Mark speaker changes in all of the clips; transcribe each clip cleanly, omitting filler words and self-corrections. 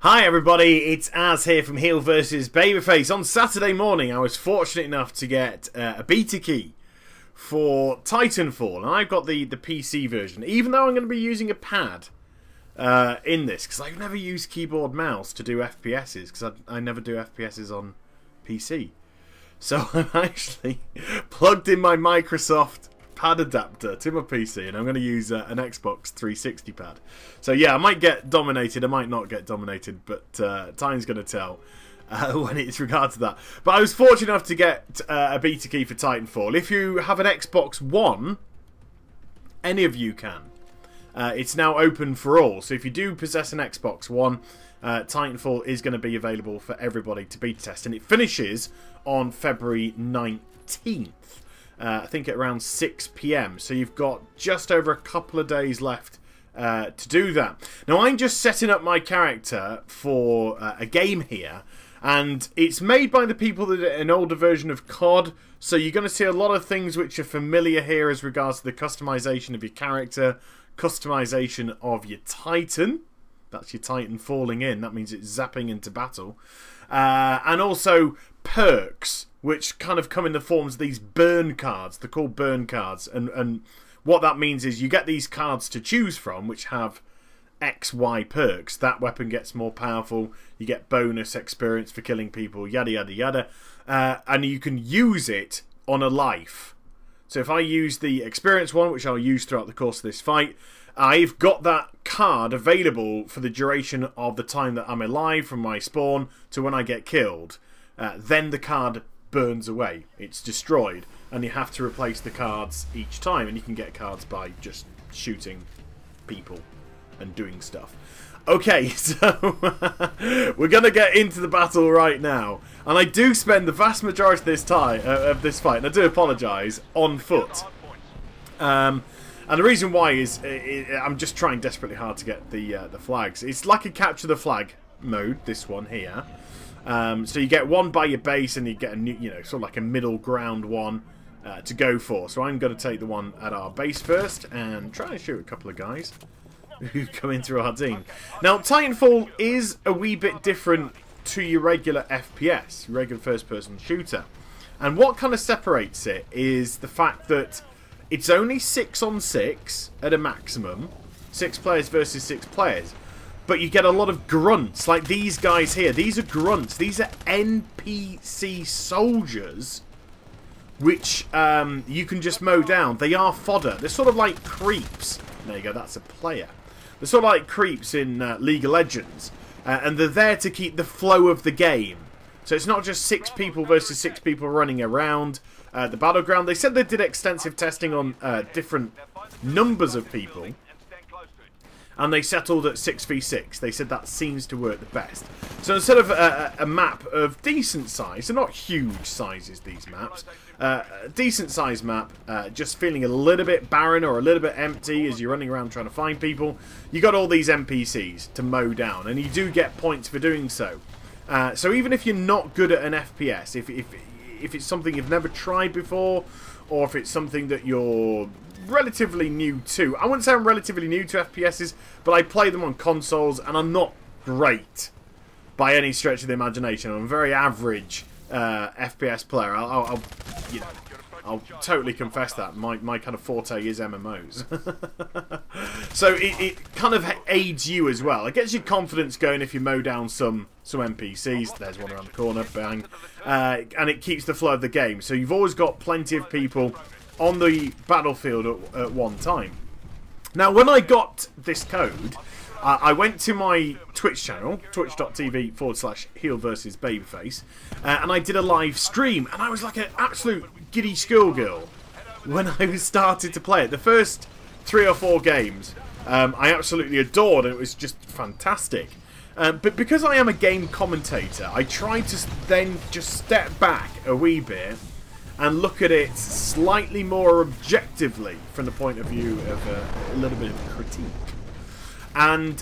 Speaker 1: Hi everybody, it's Az here from Heel vs Babyface. On Saturday morning I was fortunate enough to get a beta key for Titanfall, and I've got the PC version, even though I'm going to be using a pad in this, because I've never used keyboard mouse to do FPSs, because I never do FPSs on PC. So I've actually plugged in my Microsoft pad adapter to my PC, and I'm going to use an Xbox 360 pad. So yeah, I might get dominated, I might not get dominated, but time's going to tell when it's regard to that. But I was fortunate enough to get a beta key for Titanfall. If you have an Xbox One, any of you can. It's now open for all, so if you do possess an Xbox One, Titanfall is going to be available for everybody to beta test, and it finishes on February 19th. I think at around 6 PM, so you've got just over a couple of days left to do that. Now I'm just setting up my character for a game here, and it's made by the people that did an older version of COD, so you're going to see a lot of things which are familiar here as regards to the customization of your character, customization of your Titan. That's your Titan falling in, that means it's zapping into battle, and also perks, which kind of come in the forms of these burn cards. They're called burn cards, and what that means is you get these cards to choose from which have X, Y perks. That weapon gets more powerful, you get bonus experience for killing people, yada yada yada, and you can use it on a life. So if I use the experience one, which I'll use throughout the course of this fight, I've got that card available for the duration of the time that I'm alive from my spawn to when I get killed. Then the card burns away, it's destroyed, and you have to replace the cards each time, and you can get cards by just shooting people and doing stuff. Okay, so we're gonna get into the battle right now, and I do spend the vast majority of this time of this fight, and I do apologise, on foot. And the reason why is I'm just trying desperately hard to get the flags. It's like a capture the flag mode, this one here. So you get one by your base, and you get a new, sort of like a middle ground one to go for. So I'm going to take the one at our base first and try and shoot a couple of guys who come in through our team. Now, Titanfall is a wee bit different to your regular FPS, your regular first-person shooter. And what kind of separates it is the fact that it's only 6 on 6 at a maximum, 6 players versus 6 players. But you get a lot of grunts, like these guys here. These are grunts. These are NPC soldiers, which you can just mow down. They are fodder. They're sort of like creeps. There you go, that's a player. They're sort of like creeps in League of Legends. And they're there to keep the flow of the game. So it's not just 6 people versus 6 people running around the battleground. They said they did extensive testing on different numbers of people, and they settled at 6v6. They said that seems to work the best. So instead of a map of decent size, they're not huge sizes, these maps, decent size map, just feeling a little bit barren or a little bit empty as you're running around trying to find people, you got all these NPCs to mow down, and you do get points for doing so. So even if you're not good at an FPS, if it's something you've never tried before, or if it's something that you're relatively new to. I wouldn't say I'm relatively new to FPSs, but I play them on consoles, and I'm not great by any stretch of the imagination. I'm a very average FPS player. I'll totally confess that. My kind of forte is MMOs. So it kind of aids you as well. It gets your confidence going if you mow down some NPCs. There's one around the corner, bang. And it keeps the flow of the game. So you've always got plenty of people on the battlefield at one time. Now, when I got this code, I went to my Twitch channel, twitch.tv/Heel vs Babyface, and I did a live stream, and I was like an absolute giddy schoolgirl when I started to play it. The first 3 or 4 games I absolutely adored, and it was just fantastic. But because I am a game commentator, I tried to then just step back a wee bit and look at it slightly more objectively from the point of view of a little bit of critique. And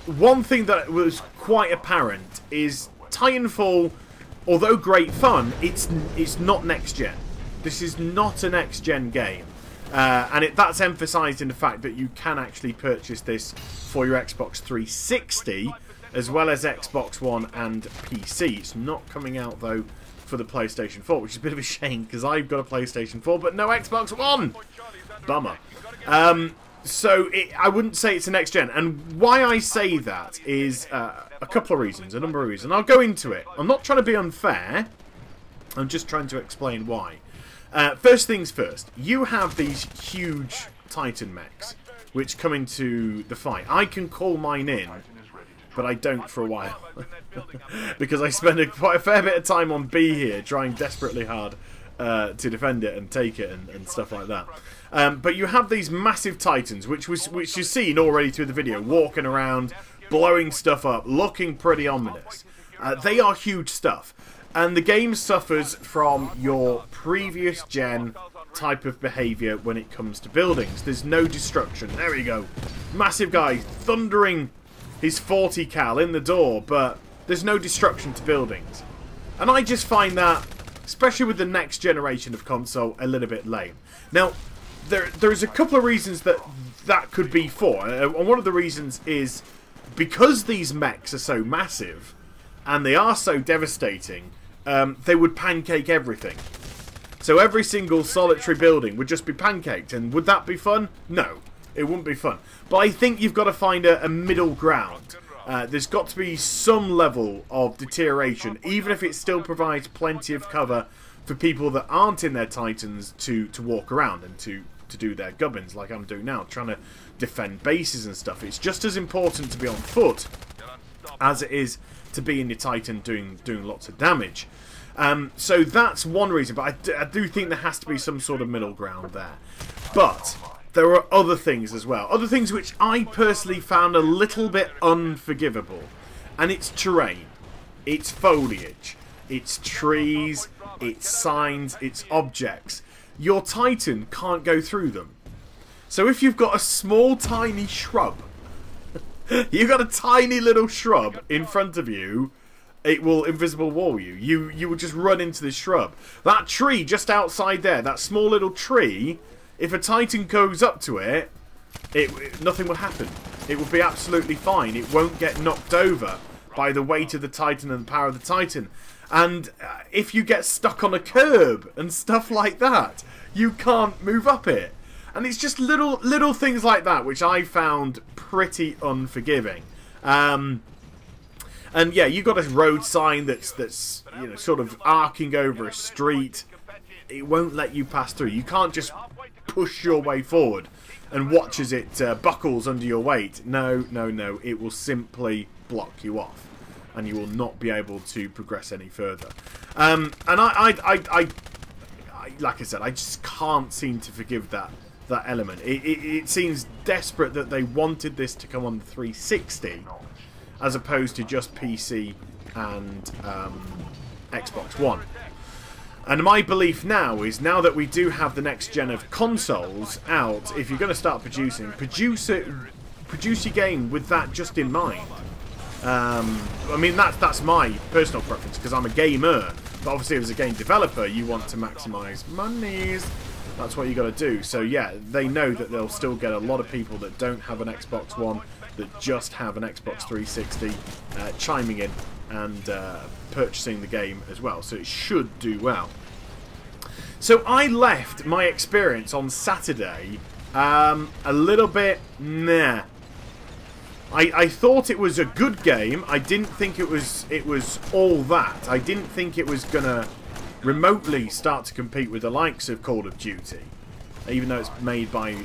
Speaker 1: one thing that was quite apparent is Titanfall, although great fun, it's not next gen. This is not a next gen game. And that's emphasised in the fact that you can actually purchase this for your Xbox 360 as well as Xbox One and PC. It's not coming out, though, for the PlayStation 4, which is a bit of a shame, because I've got a PlayStation 4, but no Xbox One! Bummer. So, I wouldn't say it's a next gen. And why I say that is a couple of reasons, a number of reasons. I'll go into it. I'm not trying to be unfair. I'm just trying to explain why. First things first. You have these huge Titan mechs, which come into the fight. I can call mine in, but I don't for a while. Because I spend quite a fair bit of time on B here, trying desperately hard to defend it and take it and stuff like that. But you have these massive Titans, which you've seen already through the video, walking around, blowing stuff up, looking pretty ominous. They are huge stuff. And the game suffers from your previous gen type of behaviour when it comes to buildings. There's no destruction. There we go. Massive guy thundering his 40 cal in the door, but there's no destruction to buildings. And I just find that, especially with the next generation of console, a little bit lame. Now, there's a couple of reasons that could be for. And one of the reasons is because these mechs are so massive and they are so devastating, they would pancake everything. So every single solitary building would just be pancaked. And would that be fun? No, it wouldn't be fun. But I think you've got to find a middle ground. There's got to be some level of deterioration, even if it still provides plenty of cover for people that aren't in their Titans to walk around and to do their gubbins like I'm doing now, trying to defend bases and stuff. It's just as important to be on foot as it is to be in your Titan doing lots of damage. So that's one reason, but I do think there has to be some sort of middle ground there. But there are other things as well. Other things which I personally found a little bit unforgivable. And it's terrain. It's foliage. It's trees. It's signs. It's objects. Your Titan can't go through them. So if you've got a small tiny shrub, you've got a tiny little shrub in front of you, it will invisible wall you. You will just run into the shrub. That tree just outside there, that small little tree, if a Titan goes up to it, nothing will happen. It will be absolutely fine. It won't get knocked over by the weight of the Titan and the power of the Titan. And if you get stuck on a curb and stuff like that, you can't move up it. And it's just little things like that which I found pretty unforgiving. And yeah, you've got a road sign that's you know, sort of arcing over a street. It won't let you pass through. You can't just push your way forward and watch as it buckles under your weight. No. It will simply block you off. And you will not be able to progress any further. And I like I said, I just can't seem to forgive that element. It seems desperate that they wanted this to come on the 360 as opposed to just PC and Xbox One. And my belief now is, now that we do have the next gen of consoles out, if you're going to start produce your game with that just in mind. I mean, that's my personal preference because I'm a gamer, but obviously as a game developer you want to maximise monies. That's what you got to do. So yeah, they know that they'll still get a lot of people that don't have an Xbox One, that just have an Xbox 360 chiming in and purchasing the game as well, so it should do well. So I left my experience on Saturday a little bit meh. I thought it was a good game. I didn't think it was all that. I didn't think it was gonna remotely start to compete with the likes of Call of Duty, even though it's made by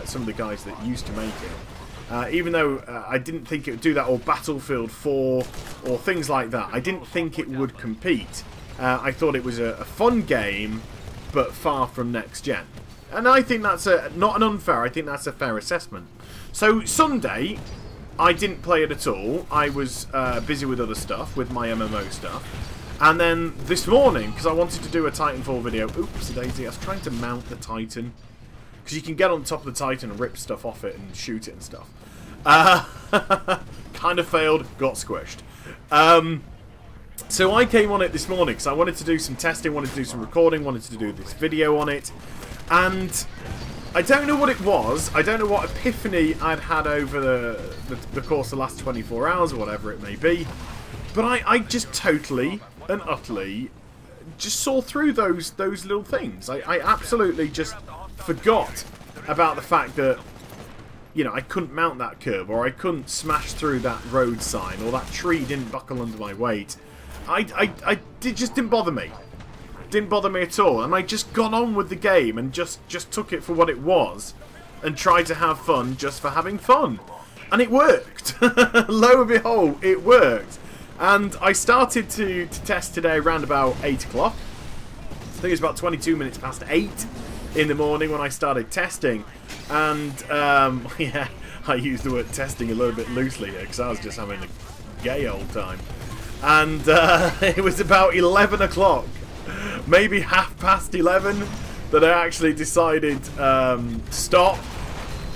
Speaker 1: some of the guys that used to make it. Even though I didn't think it would do that, or Battlefield 4, or things like that. I didn't think it would compete. I thought it was a fun game, but far from next gen. And I think that's not an unfair. I think that's a fair assessment. So Sunday, I didn't play it at all. I was busy with other stuff, with my MMO stuff. And then this morning, because I wanted to do a Titanfall video, oops, daisy, I was trying to mount the Titan. Because you can get on top of the Titan and rip stuff off it and shoot it and stuff. Kind of failed, got squished. So I came on it this morning because I wanted to do some testing, wanted to do some recording, wanted to do this video on it. And I don't know what it was. I don't know what epiphany I'd had over the course of the last 24 hours or whatever it may be. But I just totally and utterly just saw through those little things. I absolutely just forgot about the fact that, you know, I couldn't mount that curb, or I couldn't smash through that road sign, or that tree didn't buckle under my weight. It just didn't bother me. Didn't bother me at all, and I just got on with the game and just took it for what it was and tried to have fun just for having fun. And it worked. Lo and behold, it worked. And I started to test today around about 8 o'clock. I think it was about 22 minutes past 8 in the morning when I started testing. And, yeah, I used the word testing a little bit loosely here because I was just having a gay old time. And it was about 11 o'clock, maybe half past 11, that I actually decided to stop.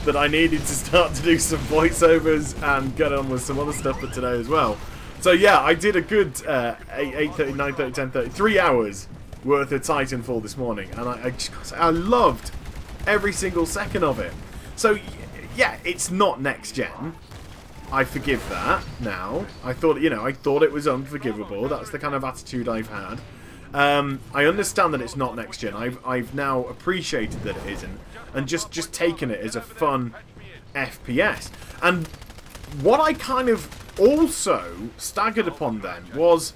Speaker 1: That I needed to start to do some voiceovers and get on with some other stuff for today as well. So yeah, I did a good 8:30, 9:30, 10:30, 3 hours worth of Titanfall this morning, and I loved every single second of it. So yeah, it's not next gen. I forgive that now. I thought, you know, I thought it was unforgivable. That's the kind of attitude I've had. I understand that it's not next gen. I've now appreciated that it isn't, and just taken it as a fun FPS. And what I kind of also staggered upon then was,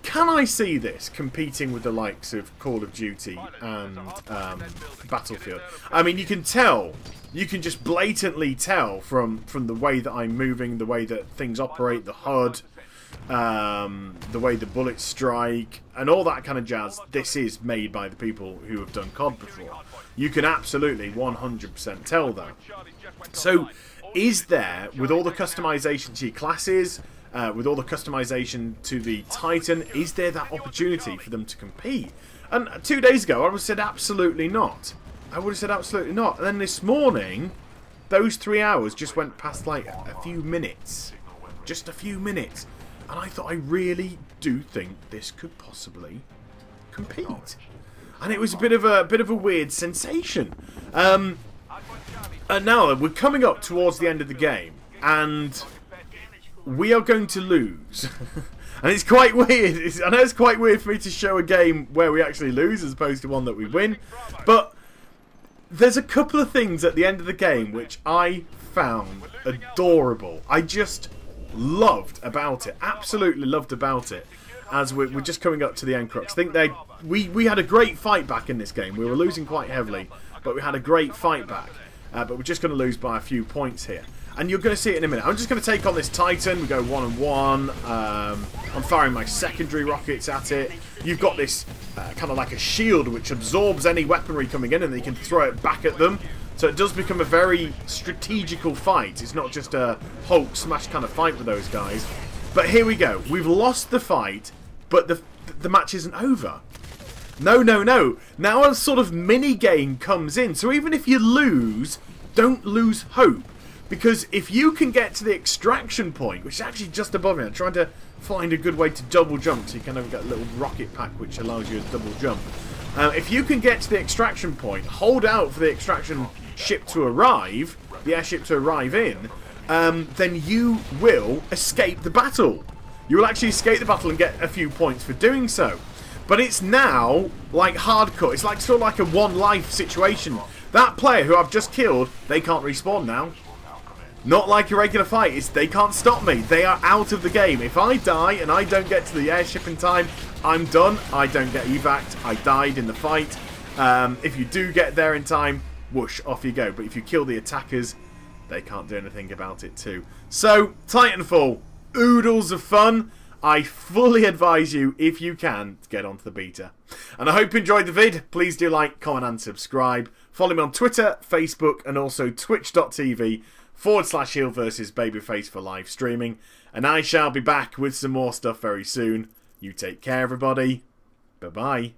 Speaker 1: can I see this competing with the likes of Call of Duty and Battlefield? I mean, you can tell, you can just blatantly tell from the way that I'm moving, the way that things operate, the HUD, the way the bullets strike, and all that kind of jazz. This is made by the people who have done COD before. You can absolutely 100% tell that. So, is there, with all the customization to your classes, with all the customization to the Titan, is there that opportunity for them to compete? And 2 days ago, I would have said absolutely not. I would have said absolutely not. And then this morning, those 3 hours just went past like a few minutes. Just a few minutes. And I thought, I really do think this could possibly compete. And it was a bit of a weird sensation. And now we're coming up towards the end of the game, and we are going to lose. And it's quite weird. I know it's quite weird for me to show a game where we actually lose as opposed to one that we win. But there's a couple of things at the end of the game which I found adorable. I just loved about it. Absolutely loved about it. As we're just coming up to the end crux. I think we had a great fight back in this game. We were losing quite heavily, but we had a great fight back. But we're just going to lose by a few points here. And you're going to see it in a minute. I'm just going to take on this Titan. We go 1-on-1. I'm firing my secondary rockets at it. You've got this kind of like a shield which absorbs any weaponry coming in, and then you can throw it back at them. So it does become a very strategical fight. It's not just a Hulk smash kind of fight with those guys. But here we go. We've lost the fight, but the match isn't over. No, no, no. Now a sort of mini-game comes in. So even if you lose, don't lose hope. Because if you can get to the extraction point, which is actually just above me, I'm trying to find a good way to double jump. So you kind of get a little rocket pack which allows you to double jump. If you can get to the extraction point, hold out for the extraction ship to arrive, the airship to arrive in, then you will escape the battle. You will actually escape the battle and get a few points for doing so. But it's now like hardcore. It's like sort of like a one life situation. That player who I've just killed, they can't respawn now. Not like a regular fight. They can't stop me. They are out of the game. If I die and I don't get to the airship in time, I'm done. I don't get evac'd. I died in the fight. If you do get there in time, whoosh, off you go. But if you kill the attackers, they can't do anything about it too. So, Titanfall, oodles of fun. I fully advise you, if you can, to get onto the beta. And I hope you enjoyed the vid. Please do like, comment and subscribe. Follow me on Twitter, Facebook and also twitch.tv/heel versus babyface for live streaming. And I shall be back with some more stuff very soon. You take care, everybody. Bye-bye.